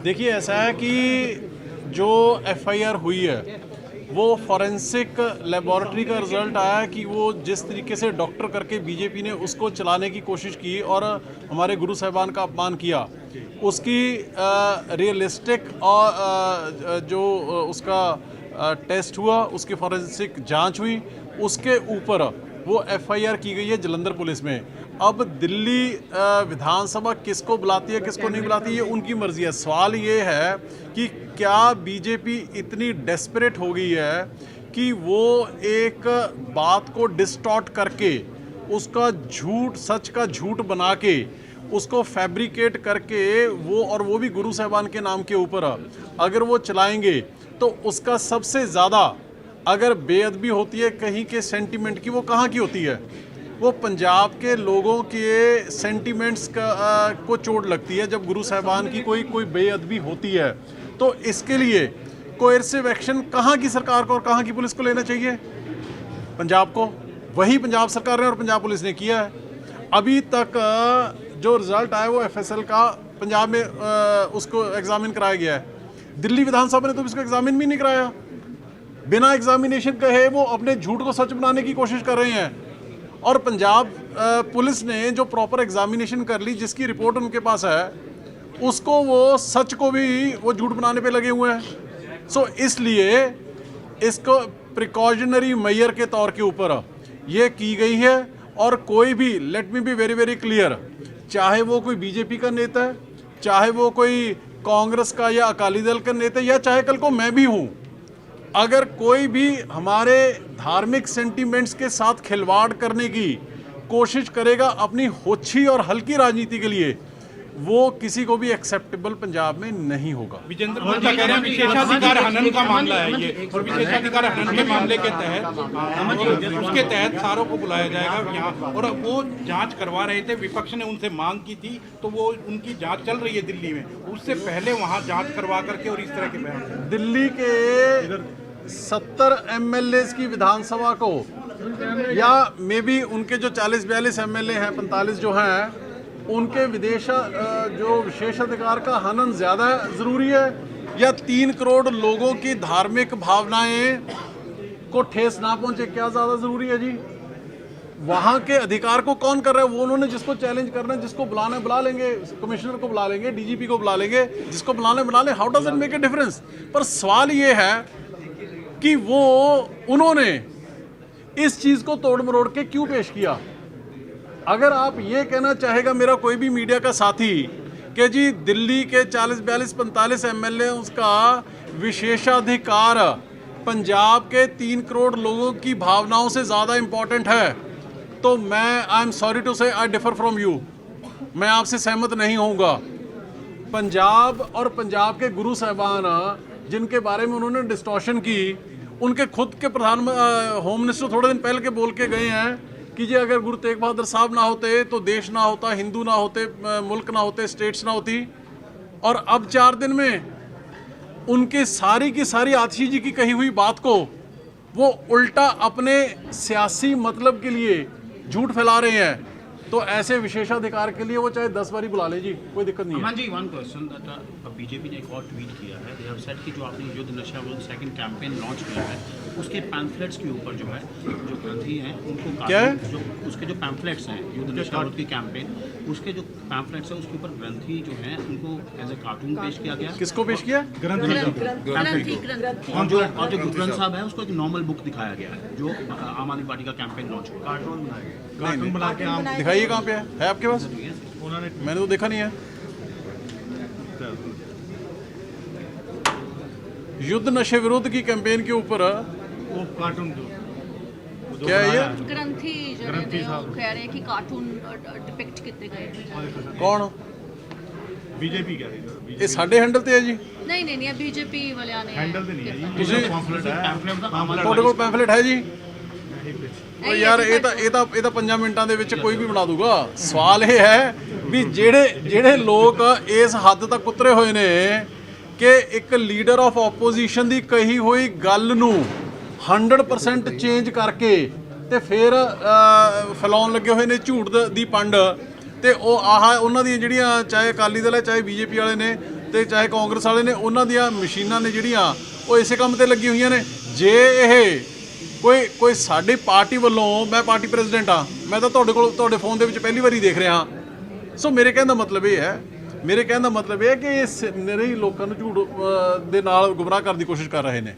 देखिए, ऐसा है कि जो एफआईआर हुई है वो फॉरेंसिक लेबॉरेटरी का रिजल्ट आया कि वो जिस तरीके से डॉक्टर करके बीजेपी ने उसको चलाने की कोशिश की और हमारे गुरु साहिबान का अपमान किया, उसकी रियलिस्टिक और जो उसका टेस्ट हुआ, उसकी फॉरेंसिक जांच हुई, उसके ऊपर वो एफआईआर की गई है जलंधर पुलिस में। अब दिल्ली विधानसभा किसको बुलाती है किसको नहीं बुलाती, ये उनकी मर्जी है। सवाल ये है कि क्या बीजेपी इतनी डेस्परेट हो गई है कि वो एक बात को डिस्टॉर्ट करके उसका झूठ, सच का झूठ बना के उसको फैब्रिकेट करके वो भी गुरु साहिबान के नाम के ऊपर अगर वो चलाएंगे तो उसका सबसे ज़्यादा अगर बेअदबी होती है कहीं के सेंटिमेंट की, वो कहाँ की होती है? वो पंजाब के लोगों के सेंटिमेंट्स को चोट लगती है जब गुरु साहिबान की कोई बेअदबी होती है। तो इसके लिए कोएर्सिव एक्शन कहाँ की सरकार को और कहाँ की पुलिस को लेना चाहिए? पंजाब को। वही पंजाब सरकार ने और पंजाब पुलिस ने किया है। अभी तक जो रिजल्ट आया वो एफएसएल का पंजाब में उसको एग्जामिन कराया गया है। दिल्ली विधानसभा ने तो इसको एग्जामिन भी नहीं कराया। बिना एग्जामिनेशन कहे वो अपने झूठ को सच बनाने की कोशिश कर रहे हैं। और पंजाब पुलिस ने जो प्रॉपर एग्जामिनेशन कर ली, जिसकी रिपोर्ट उनके पास है, उसको वो सच को भी वो झूठ बनाने पे लगे हुए हैं। सो इसलिए इसको प्रिकॉशनरी मेजर के तौर के ऊपर ये की गई है। और कोई भी, let me be very very clear, चाहे वो कोई बीजेपी का नेता है, चाहे वो कोई कांग्रेस का या अकाली दल का नेता है, या चाहे कल को मैं भी हूँ, अगर कोई भी हमारे धार्मिक सेंटिमेंट्स के साथ खिलवाड़ करने की कोशिश करेगा अपनी होच्छी और हल्की राजनीति के लिए, वो किसी को भी एक्सेप्टेबल पंजाब में नहीं होगा। विजेंद्र गुप्ता कह रहे हैं विशेषाधिकार हनन का मामला है ये, और विशेषाधिकार हनन के मामले के तहत उसके तहत सारों को बुलाया जाएगा यहाँ, और वो जांच करवा रहे थे। विपक्ष ने उनसे मांग की थी तो वो उनकी जांच चल रही है दिल्ली में, उससे पहले वहाँ जांच करवा करके और इस तरह के बयान। दिल्ली के 70 एमएलए की विधानसभा को, या मे बी उनके जो 40-42 एमएलए हैं, 45 जो हैं, उनके जो विशेषाधिकार का हनन ज़्यादा ज़रूरी है, या 3 करोड़ लोगों की धार्मिक भावनाएं को ठेस ना पहुंचे, क्या ज़्यादा ज़रूरी है जी? वहाँ के अधिकार को कौन कर रहा है? वो उन्होंने जिसको चैलेंज करना है, जिसको बुलाना है बुला लेंगे, कमिश्नर को बुला लेंगे, डीजीपी को बुला लेंगे, जिसको बुलाना है बुला लें। How does it make a difference? पर सवाल ये है कि वो उन्होंने इस चीज़ को तोड़ मरोड़ के क्यों पेश किया? अगर आप ये कहना चाहेगा मेरा कोई भी मीडिया का साथी कि जी दिल्ली के 40, 42, 45 एमएलए उसका विशेषाधिकार पंजाब के 3 करोड़ लोगों की भावनाओं से ज़्यादा इम्पॉर्टेंट है, तो मैं आई एम सॉरी टू से आई डिफर फ्रॉम यू, मैं आपसे सहमत नहीं होऊंगा। पंजाब और पंजाब के गुरु साहिबान जिनके बारे में उन्होंने डिस्टॉर्शन की, उनके खुद के होम मिनिस्टर थोड़े दिन पहले के बोल के गए हैं कि जी अगर गुरु तेग बहादुर साहब ना होते तो देश ना होता, हिंदू ना होते, मुल्क ना होते, स्टेट्स ना होती। और अब 4 दिन में उनके सारी की सारी आतिशी जी की कही हुई बात को वो उल्टा अपने सियासी मतलब के लिए झूठ फैला रहे हैं। तो ऐसे विशेषाधिकार के लिए वो चाहे 10 बारी बुला ले जी, कोई दिक्कत नहीं है। जी, वन क्वेश्चन दैट बीजेपी ने एक और ट्वीट किया है, दे हैव सेड कि जो आपने युद्ध नशा विरुद्ध सेकंड कैंपेन लॉन्च किया है, उसके पैम्फलेट्स के ऊपर जो है, जो ग्रंथी हैं उनको क्या है? जो उसके जो पैम्फलेट्स हैं युद्ध नशा विरुद्ध की कैंपेन, उसके जो पैम्फलेट्स हैं उसके ऊपर ग्रंथी जो हैं उनको एज ए कार्टून पेश किया गया। किसको पेश किया? ग्रंथी। और जो गुरु ग्रंथ साहब है उसको एक नॉर्मल बुक दिखाया गया है जो आम आदमी पार्टी का कैंपेन लॉन्च हुआ। कार्टून बना के आप दिखाइए कहाँ पे है आपके पास? मैंने तो देखा नहीं है। युद्ध नशे विरुद्ध की कैंपेन के ऊपर वो कार्टून क्या है ये? ग्रंथी जो कह रहे हैं कि कार्टून डिपिक्ट किए गए। कौन? बीजेपी कह रही है ये साडे हैंडल ते है जी। नहीं नहीं नहीं, बीजेपी वाले आने हैंडल ਤੇ ਨਹੀਂ ਹੈ ਜੀ ਤੁਸੀਂ ਪੰਫਲੇਟ ਹੈ ਤੁਹਾਡੇ ਕੋਲ ਪੈਂਫਲੇਟ ਹੈ ਜੀ? ਉਹ ਯਾਰ ਇਹ ਤਾਂ 5 ਮਿੰਟਾਂ ਦੇ ਵਿੱਚ ਕੋਈ ਵੀ ਬਣਾ ਦੂਗਾ। ਸਵਾਲ ਇਹ ਹੈ ਵੀ ਜਿਹੜੇ ਲੋਕ ਇਸ ਹੱਦ ਤੱਕ ਉਤਰੇ ਹੋਏ ਨੇ ਕਿ ਇੱਕ ਲੀਡਰ ਆਫ ਆਪੋਜੀਸ਼ਨ ਦੀ ਕਹੀ ਹੋਈ ਗੱਲ ਨੂੰ 100% ਚੇਂਜ ਕਰਕੇ ਤੇ ਫਿਰ ਫੈਲਾਉਣ ਲੱਗੇ ਹੋਏ ਨੇ ਝੂਠ ਦੀ ਪੰਡ। ਤੇ ਉਹ ਉਹਨਾਂ ਦੀਆਂ ਜਿਹੜੀਆਂ ਚਾਹੇ ਅਕਾਲੀ ਦਲ ਹੈ ਚਾਹੇ ਬੀਜੇਪੀ ਵਾਲੇ ਨੇ, ਤੇ ਚਾਹੇ ਕਾਂਗਰਸ ਵਾਲੇ ਨੇ, ਉਹਨਾਂ ਦੀਆਂ ਮਸ਼ੀਨਾਂ ਨੇ ਜਿਹੜੀਆਂ ਉਹ ਇਸੇ ਕੰਮ ਤੇ ਲੱਗੀ ਹੋਈਆਂ ਨੇ। ਜੇ ਇਹ ਕੋਈ ਸਾਡੀ ਪਾਰਟੀ ਵੱਲੋਂ, ਮੈਂ ਪਾਰਟੀ ਪ੍ਰੈਜ਼ੀਡੈਂਟ ਆ, ਮੈਂ ਤਾਂ ਤੁਹਾਡੇ ਫੋਨ ਦੇ ਵਿੱਚ ਪਹਿਲੀ ਵਾਰੀ ਦੇਖ ਰਿਹਾ ਹਾਂ। ਸੋ ਮੇਰੇ ਕਹਿਣ ਦਾ ਮਤਲਬ ਇਹ ਹੈ ਕਿ ਇਹ ਨਿਰੇ ਲੋਕਾਂ ਨੂੰ ਝੂਠ ਦੇ ਨਾਲ ਗੁੰਮਰਾਹ ਕਰਨ ਦੀ ਕੋਸ਼ਿਸ਼ ਕਰ ਰਹੇ ਨੇ।